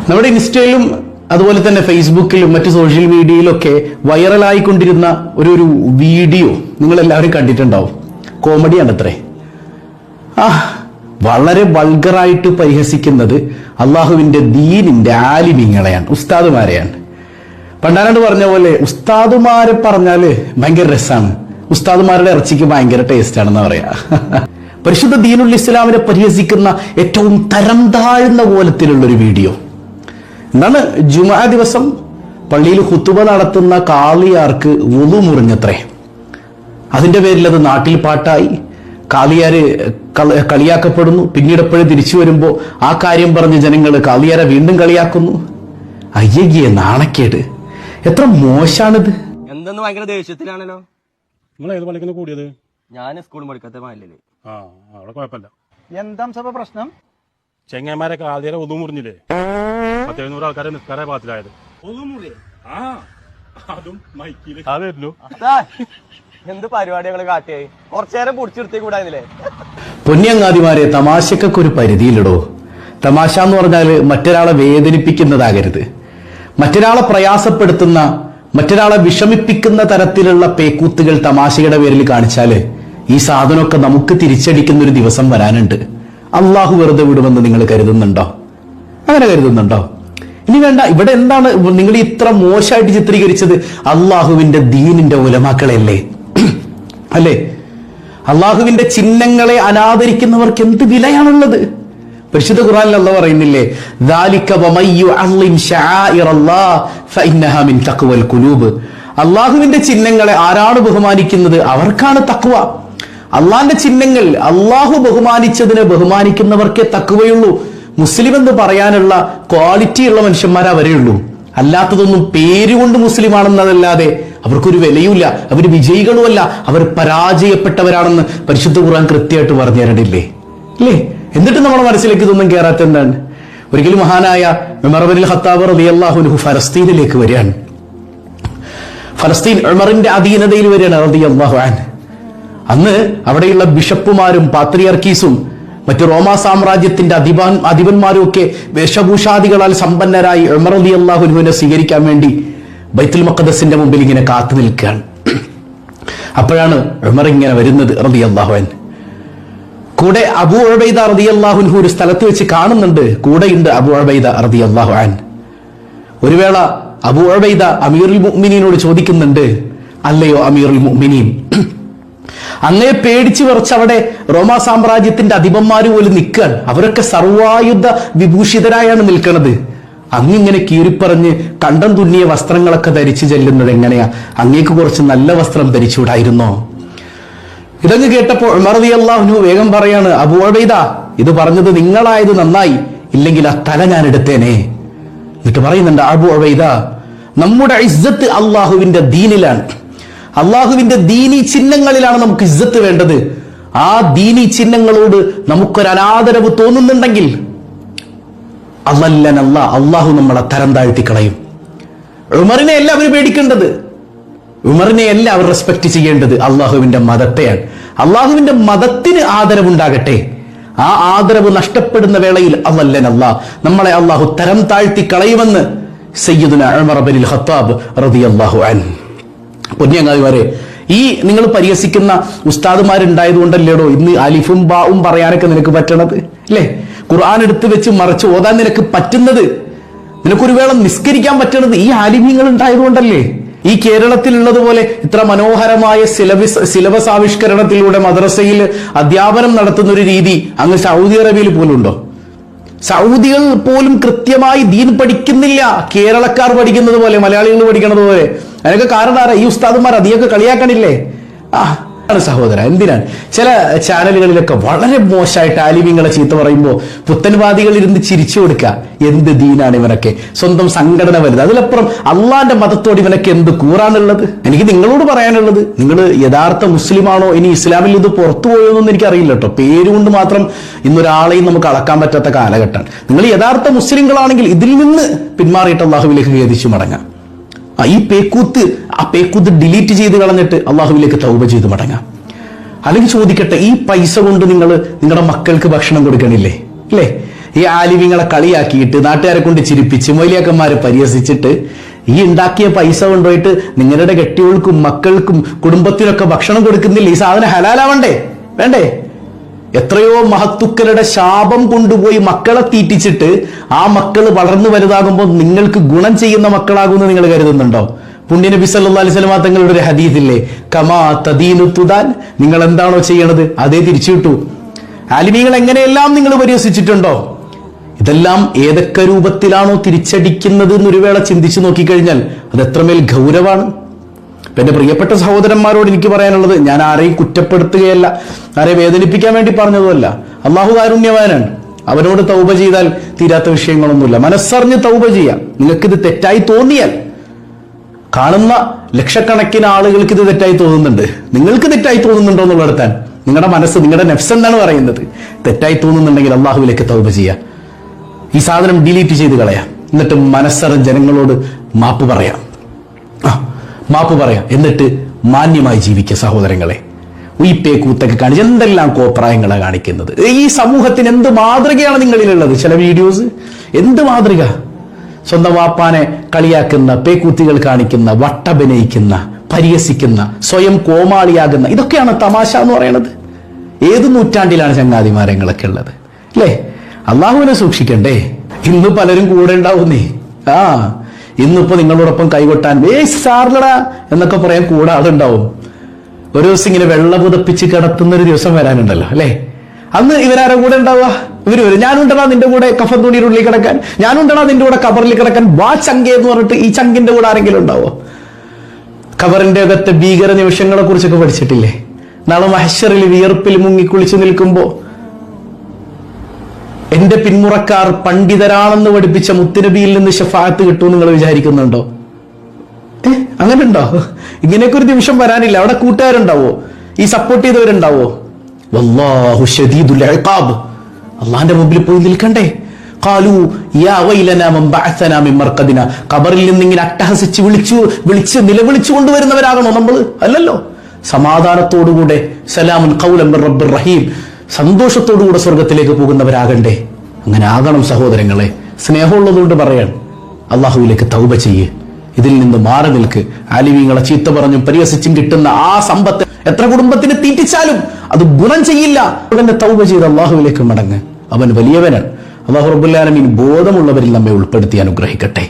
നമ്മുടെ ഇൻസ്റ്റയിലും അതുപോലെ തന്നെ ഫേസ്ബുക്കിലും മറ്റു സോഷ്യൽ മീഡിയയിലൊക്കെ വൈറലായിക്കൊണ്ടിരുന്ന ഒരു വീഡിയോ നിങ്ങൾ എല്ലാവരും കണ്ടിട്ടുണ്ടാവും. കോമഡിയാണ് അത്രേ. വളരെ വൾഗറായിട്ട് പരിഹസിക്കുന്നത് അള്ളാഹുവിന്റെ ദീനിന്റെ ആലിമീങ്ങളെയാണ്, ഉസ്താദുമാരെയാണ്. പണ്ടാരണ്ട് പറഞ്ഞ പോലെ ഉസ്താദുമാരെ പറഞ്ഞാല് ഭയങ്കര രസമാണ്, ഉസ്താദുമാരുടെ ഇറച്ചിക്ക് ഭയങ്കര ടേസ്റ്റ് ആണെന്ന് പറയാ. പരിശുദ്ധ ദീനുൽ ഇസ്ലാമിനെ പരിഹസിക്കുന്ന ഏറ്റവും തരം താഴ്ന്ന കോലത്തിലുള്ള ഒരു വീഡിയോ. എന്താണ്, ജുമാ ദിവസം പള്ളിയിൽ ഖുതുബ നടത്തുന്ന കാളിയാർക്ക് വുളു മുറിഞ്ഞത്രേ. അതിന്റെ പേരിൽ അത് നാട്ടിൽ പാട്ടായി, കാളിയാര് കളിയാക്കപ്പെടുന്നു. പിന്നീട് എപ്പോഴും തിരിച്ചു വരുമ്പോ ആ കാര്യം പറഞ്ഞ് ജനങ്ങൾ കാളിയാരെ വീണ്ടും കളിയാക്കുന്നു. അയ്യേ, നാണക്കേട്, എത്ര മോശാണിത്. എന്തെന്ന് ഭയങ്കര ദേഷ്യത്തിലാണല്ലോ. നിങ്ങൾ ഏത് പള്ളിക്കുന്ന കൂടിയത്? ഞാൻ സ്കൂളിൽ പഠിക്കാത്ത മാലില്ലേ. അവിടെ കുഴപ്പമില്ല. എന്താ സഭ പ്രശ്നം? ചെങ്ങന്മാരൊക്കെ ആദ്യം ഒതു മുറിഞ്ഞില്ലേ? 1700 ആൾക്കാരെ നിസ്കാര പാത്തിലായത്. അതും മൈക്കില് അതായിരുന്നു. എന്ത് പരിപാടികൾ കാട്ടിയായി, കുറച്ചേരം പിടിച്ചെടുത്തേ കൂടായിരുന്നില്ലേ? പൊന്നിയങ്ങാതിമാരെ, തമാശക്കൊക്കെ ഒരു പരിധിയിലിടോ. തമാശ എന്ന് പറഞ്ഞാൽ മറ്റൊരാളെ വേദനിപ്പിക്കുന്നതാകരുത്. മറ്റൊരാളെ പ്രയാസപ്പെടുത്തുന്ന, മറ്റൊരാളെ വിഷമിപ്പിക്കുന്ന തരത്തിലുള്ള പേക്കൂത്തുകൾ തമാശയുടെ പേരിൽ കാണിച്ചാല് ഈ സാധനമൊക്കെ നമുക്ക് തിരിച്ചടിക്കുന്ന ഒരു ദിവസം വരാനുണ്ട്. അള്ളാഹു വെറുതെ വിടുമെന്ന് നിങ്ങൾ കരുതുന്നുണ്ടോ? അങ്ങനെ കരുതുന്നുണ്ടോ? ഇനി വേണ്ട, ഇവിടെ എന്താണ് നിങ്ങൾ ഇത്ര മോശമായിട്ട് ചിത്രീകരിച്ചത്? അള്ളാഹുവിന്റെ ദീനിന്റെ ഉലമാക്കളെയല്ലേ, അല്ലേ? അള്ളാഹുവിന്റെ ചിഹ്നങ്ങളെ അനാദരിക്കുന്നവർക്ക് എന്ത് വിലയാണുള്ളത്? പരിശുദ്ധ ഖുർആനിൽ അല്ലാഹു പറയുന്നില്ലേ, ദാലിക വമയ്യു അള്ളിം ശആഇറല്ലാഹ് ഫഇന്നഹാ മിൻ തഖ്വൽ ഖുലൂബ്. അള്ളാഹുവിന്റെ ചിഹ്നങ്ങളെ ആരാണ് ബഹുമാനിക്കുന്നത് അവർക്കാണ് തഖ്വ. അള്ളാഹിന്റെ ചിഹ്നങ്ങൾ അള്ളാഹു ബഹുമാനിച്ചതിനെ ബഹുമാനിക്കുന്നവർക്കേ തഖ്വയുള്ളൂ. മുസ്ലിം എന്ന് പറയാനുള്ള ക്വാളിറ്റി ഉള്ള മനുഷ്യന്മാരെ അവരെയുള്ളൂ. അല്ലാത്തതൊന്നും പേരുകൊണ്ട് മുസ്ലിമാണെന്നതല്ലാതെ അവർക്കൊരു വിലയുമില്ല. അവർ വിജയികളുമല്ല, അവർ പരാജയപ്പെട്ടവരാണെന്ന് പരിശുദ്ധ ഖുർആൻ കൃത്യമായിട്ട് പറഞ്ഞു തരണില്ലേ, അല്ലേ? എന്നിട്ട് നമ്മുടെ മനസ്സിലേക്ക് ഇതൊന്നും കയറാത്ത എന്താണ്? ഒരിക്കലും മഹാനായ ഉമർ ഇബ്നുൽ ഖത്താബ് റളിയല്ലാഹു അൻഹു ഫലസ്തീനിലേക്ക് വരികയാണ്. ഫലസ്തീൻ ഉമറിന്റെ അധീനതയിൽ വരികയാണ് റളിയല്ലാഹു അൻഹു. അന്ന് അവിടെയുള്ള ബിഷപ്പുമാരും പാത്രിയർക്കീസും മറ്റു റോമാ സാമ്രാജ്യത്തിന്റെ അധിപന്മാരും ഒക്കെ വേഷഭൂഷാദികളാൽ സമ്പന്നരായി ഉമർ റളിയല്ലാഹു അൻഹുവിനെ സ്വീകരിക്കാൻ വേണ്ടി ബൈത്തുൽ മഖ്ദസിന്റെ മുമ്പിൽ ഇങ്ങനെ കാത്തു നിൽക്കുകയാണ്. അപ്പോഴാണ് ഉമർ ഇങ്ങനെ വരുന്നത് റളിയല്ലാഹു അൻഹു. കൂടെ അബൂ ഉബൈദ റളിയല്ലാഹു അൻഹു ഒരു സ്ഥലത്ത് വെച്ച് കാണുന്നുണ്ട്. കൂടെയുണ്ട് അബൂ ഉബൈദ റളിയല്ലാഹു അൻഹു. ഒരു വേള അബൂ ഉബൈദ അമീറുൽ മുഅ്മിനീനോട് ചോദിക്കുന്നുണ്ട്, അല്ലയോ അമീറുൽ മുഅ്മിനീൻ, അങ്ങേ പേടിച്ചു വിറച്ച് അവിടെ റോമാ സാമ്രാജ്യത്തിന്റെ അധിപന്മാര് പോലും നിൽക്കുകയാണ്. അവരൊക്കെ സർവായുധ വിഭൂഷിതരായാണ് നിൽക്കുന്നത്. അങ്ങിങ്ങനെ കീറിപ്പറഞ്ഞ് കണ്ടം തുന്നിയ വസ്ത്രങ്ങളൊക്കെ ധരിച്ചു ചെല്ലുന്നത് എങ്ങനെയാ? അങ്ങേക്ക് കുറച്ച് നല്ല വസ്ത്രം ധരിച്ചുകൂടായിരുന്നോ? ഇതങ്ങ് കേട്ടപ്പോൾ ഉമർ റളിയല്ലാഹു അൻഹു വേഗം പറയാണ്, അബൂ ഉബൈദ, ഇത് പറഞ്ഞത് നിങ്ങളായത് നന്നായി, ഇല്ലെങ്കിൽ ആ തല ഞാൻ എടുത്തേനെ. എന്നിട്ട് പറയുന്നുണ്ട്, അബൂ ഉബൈദ, നമ്മുടെ ഇസ്സത്ത് അള്ളാഹുവിന്റെ ദീനിലാണ്, അള്ളാഹുവിന്റെ ദീനി ചിഹ്നങ്ങളിലാണ് നമുക്ക് ഇസ്സത്ത് വേണ്ടത്. ആ ദീനി ചിഹ്നങ്ങളോട് നമുക്കൊരു അനാദരവ് തോന്നുന്നുണ്ടെങ്കിൽ അള്ളാഹു നമ്മളെ തരം താഴ്ത്തി കളയും. ഉമറിനെ അല്ല അവർ പേടിക്കേണ്ടത്, ഉമറിനെ അല്ല അവർ റെസ്പെക്ട് ചെയ്യേണ്ടത്, അള്ളാഹുവിന്റെ മതത്തെയാണ്. അള്ളാഹുവിന്റെ മതത്തിന് ആദരവുണ്ടാകട്ടെ. ആ ആദരവ് നഷ്ടപ്പെടുന്ന വേളയിൽ നമ്മളെ അള്ളാഹു തരം താഴ്ത്തി കളയുമെന്ന് സയ്യിദുനാ ഉമർ ഇബ്നുൽ ഖത്താബ് റളിയല്ലാഹു അൻഹു. പൊന്നിയങ്ങാതിമാരെ, ഈ നിങ്ങൾ പരിഹസിക്കുന്ന ഉസ്താദുമാരുണ്ടായത് കൊണ്ടല്ലേടോ ഇന്ന് അലിഫും ബാവും പറയാനൊക്കെ നിനക്ക് പറ്റണത്, അല്ലേ? ഖുർആൻ എടുത്ത് വെച്ച് മറിച്ച് ഓതാൻ നിനക്ക് പറ്റുന്നത്, നിനക്കൊരു വേള നിസ്കരിക്കാൻ പറ്റണത് ഈ ആലിമീങ്ങൾ ഉണ്ടായതുകൊണ്ടല്ലേ? ഈ കേരളത്തിലുള്ളതുപോലെ ഇത്ര മനോഹരമായ സിലബസ് ആവിഷ്കരണത്തിലൂടെ മദ്രസയിൽ അധ്യാപനം നടത്തുന്ന ഒരു രീതി അങ്ങ് സൗദി അറേബ്യയിൽ പോലും ഉണ്ടോ? സൗദികൾ പോലും കൃത്യമായി ദീൻ പഠിക്കുന്നില്ല, കേരളക്കാർ പഠിക്കുന്നത് പോലെ, മലയാളികൾ പഠിക്കുന്നത് പോലെ. അതിനൊക്കെ കാരണം ആരാ? ഈ ഉസ്താദുമാർ. അധികമൊക്കെ കളിയാക്കണില്ലേ? സഹോദര, എന്തിനാണ് ചില ചാനലുകളിലൊക്കെ വളരെ മോശമായിട്ട് ആലിമീങ്ങളെ ചീത്ത പറയുമ്പോൾ പുത്തൻവാദികൾ ഇരുന്ന് ചിരിച്ചു കൊടുക്കുക? എന്ത് ദീനാണ് ഇവനൊക്കെ, സ്വന്തം സംഘടന വലുത്, അതിലപ്പുറം അള്ളാന്റെ മതത്തോട് ഇവനൊക്കെ എന്ത് കൂറാനുള്ളത്? എനിക്ക് നിങ്ങളോട് പറയാനുള്ളത്, നിങ്ങൾ യഥാർത്ഥ മുസ്ലിമാണോ ഇനി ഇസ്ലാമിൽ ഇത് പുറത്തു പോയോന്നൊന്നും എനിക്കറിയില്ല കേട്ടോ. പേരുകൊണ്ട് മാത്രം ഇന്നൊരാളെയും നമുക്ക് അളക്കാൻ പറ്റാത്ത കാലഘട്ടമാണ്. നിങ്ങൾ യഥാർത്ഥ മുസ്ലിങ്ങളാണെങ്കിൽ ഇതിൽ നിന്ന് പിന്മാറിയിട്ട് അള്ളാഹുവിലേക്ക് ഖേദിച്ചു മടങ്ങാം. ഈ പേക്കൂത്ത് ഡിലീറ്റ് ചെയ്ത് കളഞ്ഞിട്ട് അള്ളാഹുവിലേക്ക് തൗബ ചെയ്ത് മടങ്ങാം. അല്ലെങ്കിൽ ചോദിക്കട്ടെ, ഈ പൈസ കൊണ്ട് നിങ്ങൾ നിങ്ങളുടെ മക്കൾക്ക് ഭക്ഷണം കൊടുക്കണില്ലേ, അല്ലേ? ഈ ആലിമീങ്ങളെ കളിയാക്കിയിട്ട് നാട്ടുകാരെ കൊണ്ട് ചിരിപ്പിച്ച് മൊയ്ലിയാക്കന്മാരെ പരിഹസിച്ചിട്ട് ഈ ഉണ്ടാക്കിയ പൈസ കൊണ്ടുപോയിട്ട് നിങ്ങളുടെ കെട്ടികൾക്കും മക്കൾക്കും കുടുംബത്തിനൊക്കെ ഭക്ഷണം കൊടുക്കുന്നില്ല. ഈ സാധനം ഹലാലാവണ്ടേ? വേണ്ടേ? എത്രയോ മഹത്തുക്കളുടെ ശാപം കൊണ്ടുപോയി മക്കളെ തീറ്റിച്ചിട്ട് ആ മക്കൾ വളർന്നു വലുതാകുമ്പോൾ നിങ്ങൾക്ക് ഗുണം ചെയ്യുന്ന മക്കളാകുമെന്ന് നിങ്ങൾ കരുതുന്നുണ്ടോ? പുണ്യനബി സല്ലല്ലാഹു അലൈഹി വസല്ലം തങ്ങളുടെ ഒരു ഹദീസില്ലേ, കമാ തദീനു തുദാൻ, നിങ്ങൾ എന്താണോ ചെയ്യണത് അതേ തിരിച്ചു കിട്ടൂ. ആലിമീങ്ങൾ എങ്ങനെയെല്ലാം നിങ്ങൾ പരിഹസിച്ചിട്ടുണ്ടോ? ഇതെല്ലാം ഏതൊക്കെ രൂപത്തിലാണോ തിരിച്ചടിക്കുന്നത് എന്നൊരു വേള ചിന്തിച്ചു നോക്കിക്കഴിഞ്ഞാൽ അത് എത്രമേൽ ഗൗരവമാണ്. എന്റെ പ്രിയപ്പെട്ട സഹോദരന്മാരോട് എനിക്ക് പറയാനുള്ളത്, ഞാൻ ആരെയും കുറ്റപ്പെടുത്തുകയല്ല, ആരെയും വേദനിപ്പിക്കാൻ വേണ്ടി പറഞ്ഞതുമല്ല. അള്ളാഹു കാരുണ്യവാനാണ്. അവനോട് തൗബ ചെയ്താൽ തീരാത്ത വിഷയങ്ങളൊന്നുമില്ല. മനസ്സറിഞ്ഞ് തൗബ ചെയ്യാം. നിങ്ങൾക്കിത് തെറ്റായി തോന്നിയാൽ, കാണുന്ന ലക്ഷക്കണക്കിന് ആളുകൾക്ക് ഇത് തെറ്റായി തോന്നുന്നുണ്ട്, നിങ്ങൾക്ക് തെറ്റായി തോന്നുന്നുണ്ടോ എന്നുള്ളടത്താൻ നിങ്ങളുടെ മനസ്സ്, നിങ്ങളുടെ നെഫ്സ് എന്താണ് പറയുന്നത്? തെറ്റായി തോന്നുന്നുണ്ടെങ്കിൽ അള്ളാഹുവിലേക്ക് തൗബ ചെയ്യാം. ഈ സാധനം ഡിലീറ്റ് ചെയ്ത് കളയാം. എന്നിട്ട് മനസ്സറിഞ്ഞ് ജനങ്ങളോട് മാപ്പ് പറയാം. മാപ്പ് പറയാം. എന്നിട്ട് മാന്യമായി ജീവിക്കുക സഹോദരങ്ങളെ. ഉയിപ്പേ കൂത്തൊക്കെ കാണിച്ച് എന്തെല്ലാം കോപ്രായങ്ങളാണ് കാണിക്കുന്നത്. ഈ സമൂഹത്തിന് എന്ത് മാതൃകയാണ് നിങ്ങളിലുള്ളത്? ചില വീഡിയോസ് എന്ത് മാതൃക! സ്വന്തം വാപ്പാനെ കളിയാക്കുന്ന, പേക്കൂത്തികൾ കാണിക്കുന്ന, വട്ടഭിനയിക്കുന്ന, പരിഹസിക്കുന്ന, സ്വയം കോമാളിയാകുന്ന, ഇതൊക്കെയാണ് തമാശ എന്ന് പറയുന്നത്. ഏത് നൂറ്റാണ്ടിലാണ് ചങ്ങാതിമാരങ്ങളൊക്കെ ഉള്ളത് അല്ലേ? അള്ളാഹുവിനെ സൂക്ഷിക്കണ്ടേ? ഇന്ന് പലരും കൂടെ ഉണ്ടാവുന്നേ. ഇന്നിപ്പോ നിങ്ങളോടൊപ്പം കൈകൊട്ടാൻ സാറിലടാ എന്നൊക്കെ പറയാൻ കൂടെ ആളുണ്ടാവും. ഒരു ദിവസം ഇങ്ങനെ വെള്ള പുതപ്പിച്ച് കിടത്തുന്ന ഒരു ദിവസം വരാനുണ്ടല്ലോ അല്ലേ? അന്ന് ഇവരാരെ കൂടെ ഉണ്ടാവുക? ഇവര് വരും. ഞാനുണ്ടടാ നിന്റെ കൂടെ കഫൻ തുണിയുടെ ഉള്ളിൽ കിടക്കാൻ, ഞാനുണ്ടടാ നിന്റെ കൂടെ കബറിൽ കിടക്കാൻ, വാ ചങ്കേ എന്ന് പറഞ്ഞിട്ട് ഈ ചങ്കിന്റെ കൂടെ ആരെങ്കിലും ഉണ്ടാവോ? ഖബറിന്റെ അകത്തെ ഭീകര നിമിഷങ്ങളെ കുറിച്ചൊക്കെ പഠിച്ചിട്ടില്ലേ? നാളെ മഹ്ശറിൽ വിയർപ്പിൽ മുങ്ങിക്കുളിച്ചു നിൽക്കുമ്പോ എന്റെ പിന്മുറക്കാർ പണ്ഡിതരാണെന്ന് പഠിപ്പിച്ച മുത്തുനബിയിൽ നിന്ന് ശഫാഅത്ത് കിട്ടും നിങ്ങൾ വിചാരിക്കുന്നുണ്ടോ? അങ്ങനെ ഉണ്ടോ? ഇങ്ങനെയൊക്കെ ഒരു നിമിഷം വരാനില്ല. അവിടെ കൂട്ടുകാരുണ്ടാവോ? ഈ സപ്പോർട്ട് ചെയ്തവരുണ്ടാവോ? വല്ലാഹു ശദീദുൽ ഇഖാബ്. അള്ളാന്റെ മുമ്പിൽ പോയി നിൽക്കണ്ടേ? ഖാലു യാ വൈലനാ മൻ ബഅസനാ മിൻ മർഖദിനാ. ഖബറിൽ നിന്ന് ഇങ്ങനെ അട്ടഹസിച്ച് വിളിച്ച് നിലവിളിച്ചു കൊണ്ടുവരുന്നവരാകണോ നമ്മൾ? അല്ലല്ലോ. സമാധാനത്തോടുകൂടെ സലാമുൻ ഖൗലൻ മിർ റബ്ബിർ റഹീം, സന്തോഷത്തോടുകൂടെ സ്വർഗത്തിലേക്ക് പോകുന്നവരാകണ്ടേ? അങ്ങനെ ആകണം സഹോദരങ്ങളെ. സ്നേഹമുള്ളതുകൊണ്ട് പറയാൻ, അള്ളാഹുവിലേക്ക് തൗബ ചെയ്യ്. ഇതിൽ നിന്ന് മാറി നിൽക്ക്. ആലിമീങ്ങളെ ചീത്ത പറഞ്ഞും പരിഹസിച്ചും കിട്ടുന്ന ആ സമ്പത്ത് എത്ര കുടുംബത്തിന് തീറ്റിച്ചാലും അത് ഗുണം ചെയ്യില്ല. ഉടനെ തൗബ ചെയ്ത് അള്ളാഹുവിലേക്ക് മടങ്ങ്. അവൻ വലിയവനാണ്. അള്ളാഹു റബ്ബുൽ ആലമീൻ ബോധമുള്ളവരിൽ നമ്മെ ഉൾപ്പെടുത്തി അനുഗ്രഹിക്കട്ടെ.